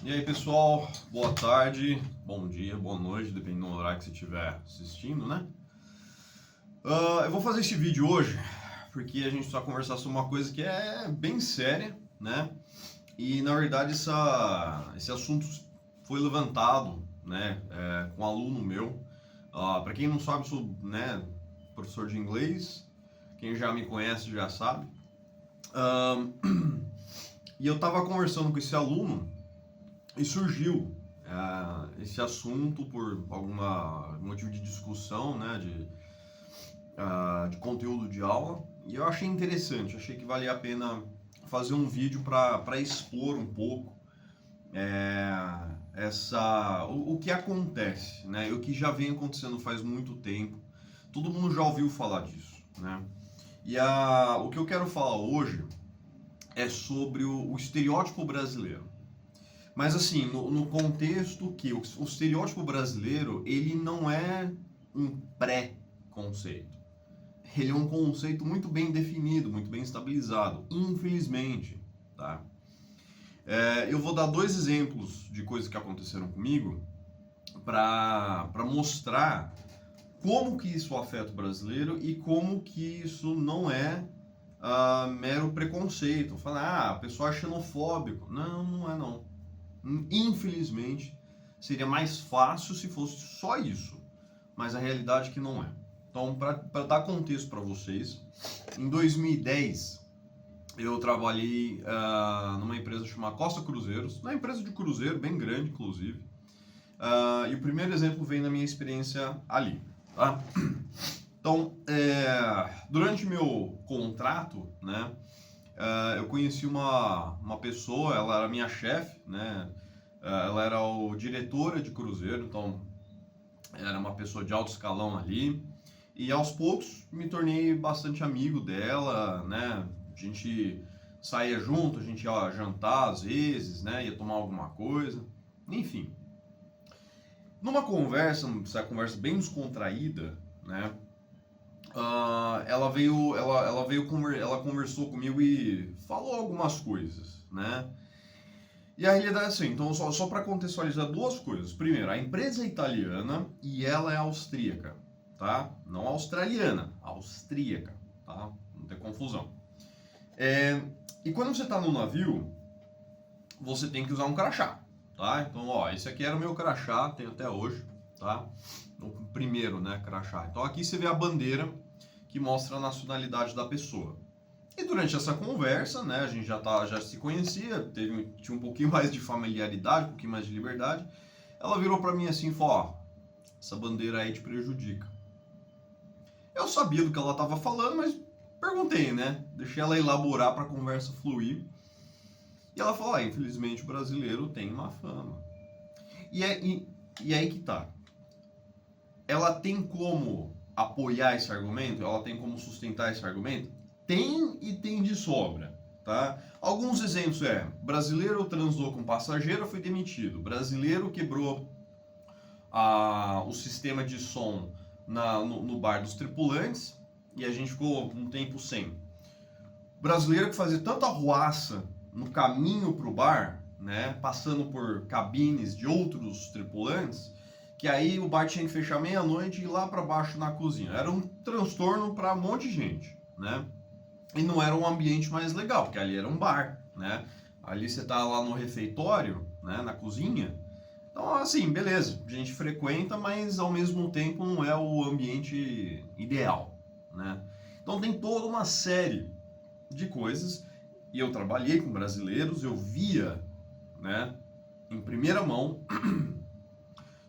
E aí pessoal, boa tarde, bom dia, boa noite, dependendo do horário que você estiver assistindo, né? Eu vou fazer esse vídeo hoje porque a gente vai conversar sobre uma coisa que é bem séria, né? E na verdade esse assunto foi levantado, né, com um aluno meu. Para quem não sabe, eu sou, né, professor de inglês, quem já me conhece já sabe. E eu estava conversando com esse aluno e surgiu esse assunto por algum motivo de discussão, né, de conteúdo de aula, e eu achei interessante, achei que valia a pena fazer um vídeo para expor um pouco o que acontece, né, e o que já vem acontecendo faz muito tempo. Todo mundo já ouviu falar disso, né? E o que eu quero falar hoje é sobre o estereótipo brasileiro. Mas assim, no contexto que o estereótipo brasileiro, ele não é um pré-conceito. Ele é um conceito muito bem definido, muito bem estabilizado, infelizmente, tá? Eu vou dar dois exemplos de coisas que aconteceram comigo para mostrar como que isso afeta o brasileiro e como que isso não é mero preconceito. Falar, a pessoa é xenofóbico. Não, não é não. Infelizmente, seria mais fácil se fosse só isso, mas a realidade é que não é. Então, para dar contexto para vocês, em 2010 eu trabalhei numa empresa chamada Costa Cruzeiros, uma empresa de cruzeiro bem grande, inclusive. E o primeiro exemplo vem da minha experiência ali, tá? Então, durante meu contrato, né, eu conheci uma pessoa, ela era minha chefe, né? Ela era diretora de cruzeiro, então era uma pessoa de alto escalão ali. E aos poucos me tornei bastante amigo dela, né? A gente saía junto, a gente ia jantar às vezes, né? Ia tomar alguma coisa, enfim. Numa conversa, essa conversa bem descontraída, né? Ela conversou comigo e falou algumas coisas, né? E a realidade é assim, então só para contextualizar duas coisas. Primeiro, a empresa é italiana e ela é austríaca, tá? Não australiana, austríaca, tá? Não tem confusão. E quando você está no navio, você tem que usar um crachá, tá? Então, ó, esse aqui era o meu crachá, tem até hoje, tá? O primeiro, né, crachá. Então aqui você vê a bandeira que mostra a nacionalidade da pessoa. E durante essa conversa, né, a gente já se conhecia, tinha um pouquinho mais de familiaridade, um pouquinho mais de liberdade. Ela virou para mim assim e falou: ó, essa bandeira aí te prejudica. Eu sabia do que ela estava falando, mas perguntei, né? Deixei ela elaborar para a conversa fluir. E ela falou: infelizmente o brasileiro tem má fama. E aí que tá. Ela tem como apoiar esse argumento? Ela tem como sustentar esse argumento? Tem e tem de sobra, tá? Alguns exemplos brasileiro transou com passageiro, foi demitido. Brasileiro quebrou o sistema de som no bar dos tripulantes e a gente ficou um tempo sem. Brasileiro que fazia tanta arruaça no caminho para o bar, né, passando por cabines de outros tripulantes, que aí o bar tinha que fechar meia-noite e ir lá para baixo na cozinha. Era um transtorno para um monte de gente, né? E não era um ambiente mais legal, porque ali era um bar, né? Ali você tá lá no refeitório, né, na cozinha. Então, assim, beleza, a gente frequenta, mas ao mesmo tempo não é o ambiente ideal, né? Então tem toda uma série de coisas, e eu trabalhei com brasileiros, eu via, né, em primeira mão,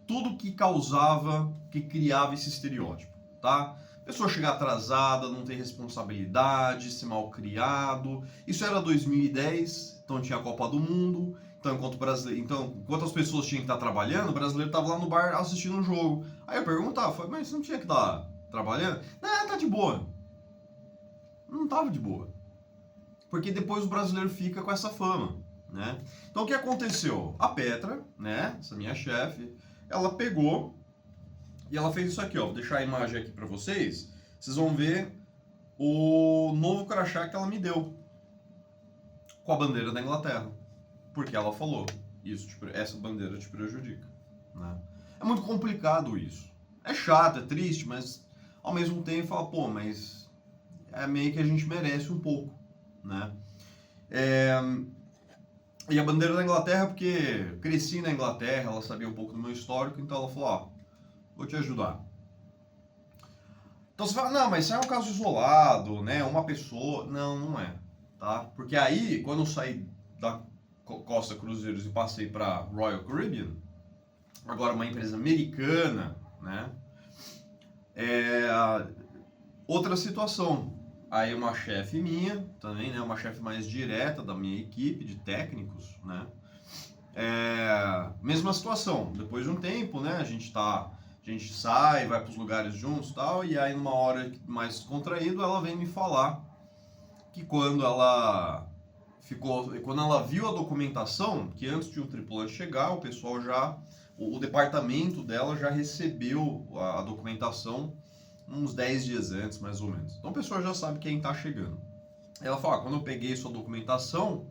tudo que causava, que criava esse estereótipo, tá? Pessoa chegar atrasada, não ter responsabilidade, ser mal criado. Isso era 2010, então tinha a Copa do Mundo. Então, enquanto as pessoas tinham que estar trabalhando, o brasileiro estava lá no bar assistindo um jogo. Aí eu perguntava, mas você não tinha que estar trabalhando? Não, tá de boa. Não tava de boa. Porque depois o brasileiro fica com essa fama, né? Então o que aconteceu? A Petra, né, essa minha chefe, ela pegou e ela fez isso aqui, ó. Vou deixar a imagem aqui para vocês. Vocês vão ver o novo crachá que ela me deu com a bandeira da Inglaterra, porque ela falou: essa bandeira te prejudica, né? É muito complicado isso. É chato, é triste, mas ao mesmo tempo fala, pô, mas é meio que a gente merece um pouco, né? E a bandeira da Inglaterra, porque cresci na Inglaterra, ela sabia um pouco do meu histórico, então ela falou, ó, vou te ajudar. Então você fala, não, mas isso é um caso isolado, né? Uma pessoa. Não, não é, tá? Porque aí, quando eu saí da Costa Cruzeiros e passei para Royal Caribbean, agora uma empresa americana, né? Outra situação. Aí uma chefe minha, também, né? Uma chefe mais direta da minha equipe de técnicos, né? Mesma situação. Depois de um tempo, né? A gente sai, vai para os lugares juntos e tal, e aí numa hora mais contraído, ela vem me falar que quando ela viu a documentação, que antes de um tripulante chegar, o pessoal o departamento dela já recebeu a documentação uns 10 dias antes, mais ou menos. Então a pessoa já sabe quem está chegando. Ela fala, quando eu peguei sua documentação,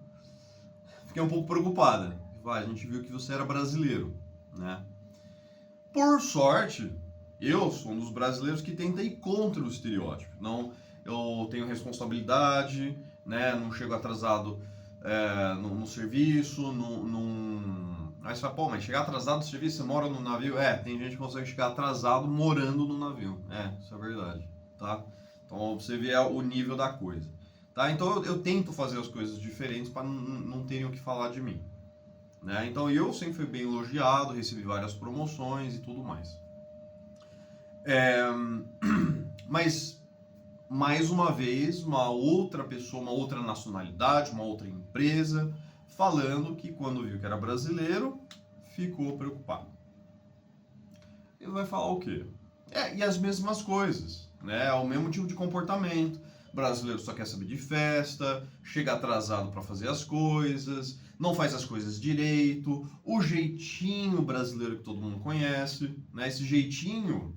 fiquei um pouco preocupada. A gente viu que você era brasileiro, né? Por sorte, eu sou um dos brasileiros que tenta ir contra o estereótipo. Não, eu tenho responsabilidade, né? Não chego atrasado no serviço, Aí você fala, pô, mas chegar atrasado no serviço, você mora no navio? Tem gente que consegue chegar atrasado morando no navio. Isso é verdade, tá? Então você vê o nível da coisa, tá? Então eu tento fazer as coisas diferentes para não terem o que falar de mim, né? Então eu sempre fui bem elogiado, recebi várias promoções e tudo mais. Mas, mais uma vez, uma outra pessoa, uma outra nacionalidade, uma outra empresa, falando que quando viu que era brasileiro, ficou preocupado. Ele vai falar o quê? E as mesmas coisas, né? O mesmo tipo de comportamento. O brasileiro só quer saber de festa, chega atrasado para fazer as coisas, não faz as coisas direito, o jeitinho brasileiro que todo mundo conhece, né? Esse jeitinho,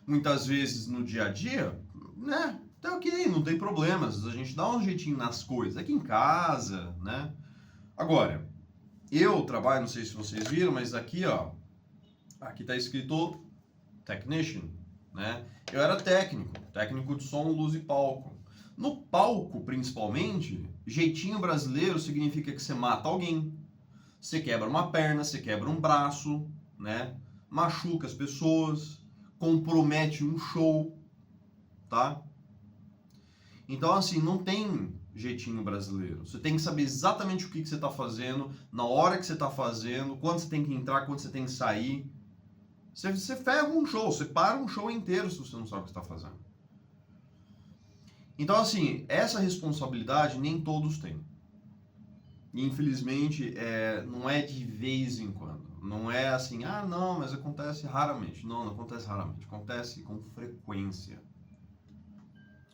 muitas vezes no dia a dia, né? Tá ok, não tem problemas, a gente dá um jeitinho nas coisas, aqui em casa, né? Agora, eu trabalho, não sei se vocês viram, mas aqui, ó, aqui tá escrito Technician, né? Eu era técnico de som, luz e palco. No palco, principalmente, jeitinho brasileiro significa que você mata alguém, você quebra uma perna, você quebra um braço, né? Machuca as pessoas, compromete um show, tá? Então, assim, não tem jeitinho brasileiro. Você tem que saber exatamente o que você está fazendo, na hora que você está fazendo, quando você tem que entrar, quando você tem que sair. Você ferra um show, você para um show inteiro se você não sabe o que está fazendo. Então, assim, essa responsabilidade nem todos têm. E, infelizmente, não é de vez em quando. Não é assim, não, mas acontece raramente. Não acontece raramente. Acontece com frequência.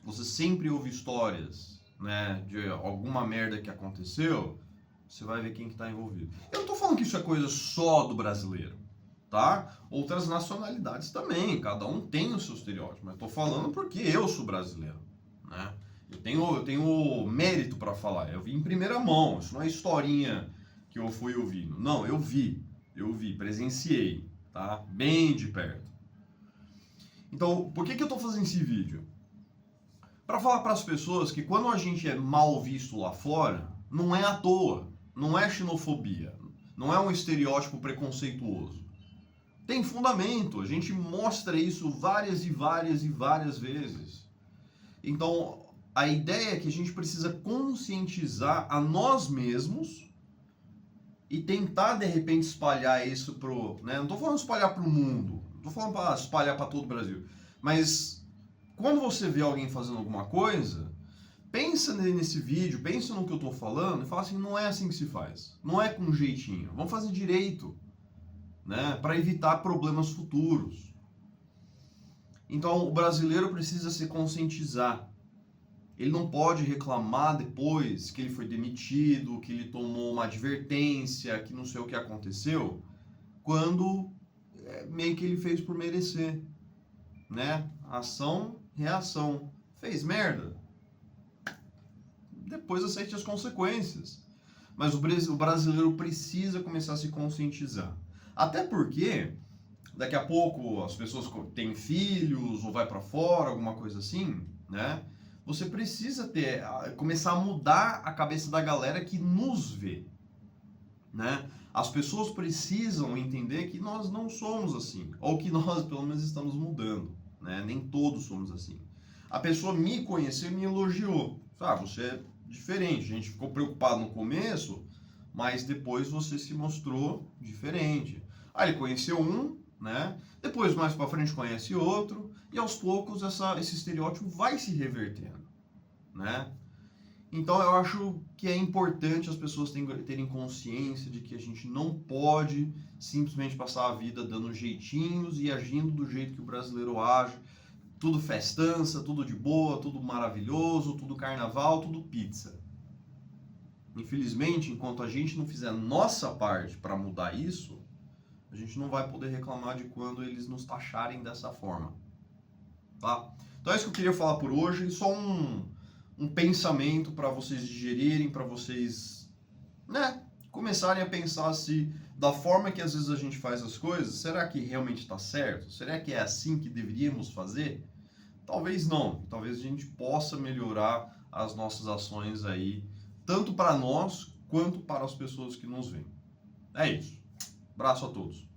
Você sempre ouve histórias, né, de alguma merda que aconteceu, você vai ver quem que tá envolvido. Eu não tô falando que isso é coisa só do brasileiro, tá? Outras nacionalidades também, cada um tem o seu estereótipo, mas tô falando porque eu sou brasileiro, né? Eu tenho mérito para falar, eu vi em primeira mão, isso não é historinha que eu fui ouvindo. Não, eu vi, presenciei, tá? Bem de perto. Então, por que eu tô fazendo esse vídeo? Para falar para as pessoas que quando a gente é mal visto lá fora, não é à toa, não é xenofobia, não é um estereótipo preconceituoso. Tem fundamento, a gente mostra isso várias e várias e várias vezes. Então, a ideia é que a gente precisa conscientizar a nós mesmos e tentar, de repente, espalhar isso pro... Né? Não estou falando espalhar para o mundo, não estou falando para espalhar para todo o Brasil, mas... Quando você vê alguém fazendo alguma coisa, pensa nesse vídeo, pensa no que eu estou falando e fala assim, não é assim que se faz. Não é com um jeitinho. Vamos fazer direito, né? Para evitar problemas futuros. Então, o brasileiro precisa se conscientizar. Ele não pode reclamar depois que ele foi demitido, que ele tomou uma advertência, que não sei o que aconteceu, quando meio que ele fez por merecer, né? Ação, reação. Fez merda? Depois aceite as consequências. mas o brasileiro precisa começar a se conscientizar. Até porque daqui a pouco as pessoas têm filhos ou vai para fora, alguma coisa assim, né? Você precisa começar a mudar a cabeça da galera que nos vê, né? As pessoas precisam entender que nós não somos assim, ou que nós pelo menos estamos mudando, né? Nem todos somos assim. A pessoa me conheceu e me elogiou. Você é diferente. A gente ficou preocupado no começo, mas depois você se mostrou diferente. Aí ele conheceu um, né? Depois, mais para frente, conhece outro, e aos poucos esse estereótipo vai se revertendo, né? Então eu acho que é importante as pessoas terem consciência de que a gente não pode simplesmente passar a vida dando jeitinhos e agindo do jeito que o brasileiro age. Tudo festança, tudo de boa, tudo maravilhoso, tudo carnaval, tudo pizza. Infelizmente, enquanto a gente não fizer a nossa parte para mudar isso, a gente não vai poder reclamar de quando eles nos taxarem dessa forma. Tá? Então é isso que eu queria falar por hoje. Só um pensamento para vocês digerirem, para vocês, né, começarem a pensar se da forma que às vezes a gente faz as coisas, será que realmente está certo? Será que é assim que deveríamos fazer? Talvez não. Talvez a gente possa melhorar as nossas ações aí, tanto para nós quanto para as pessoas que nos veem. É isso. Abraço a todos.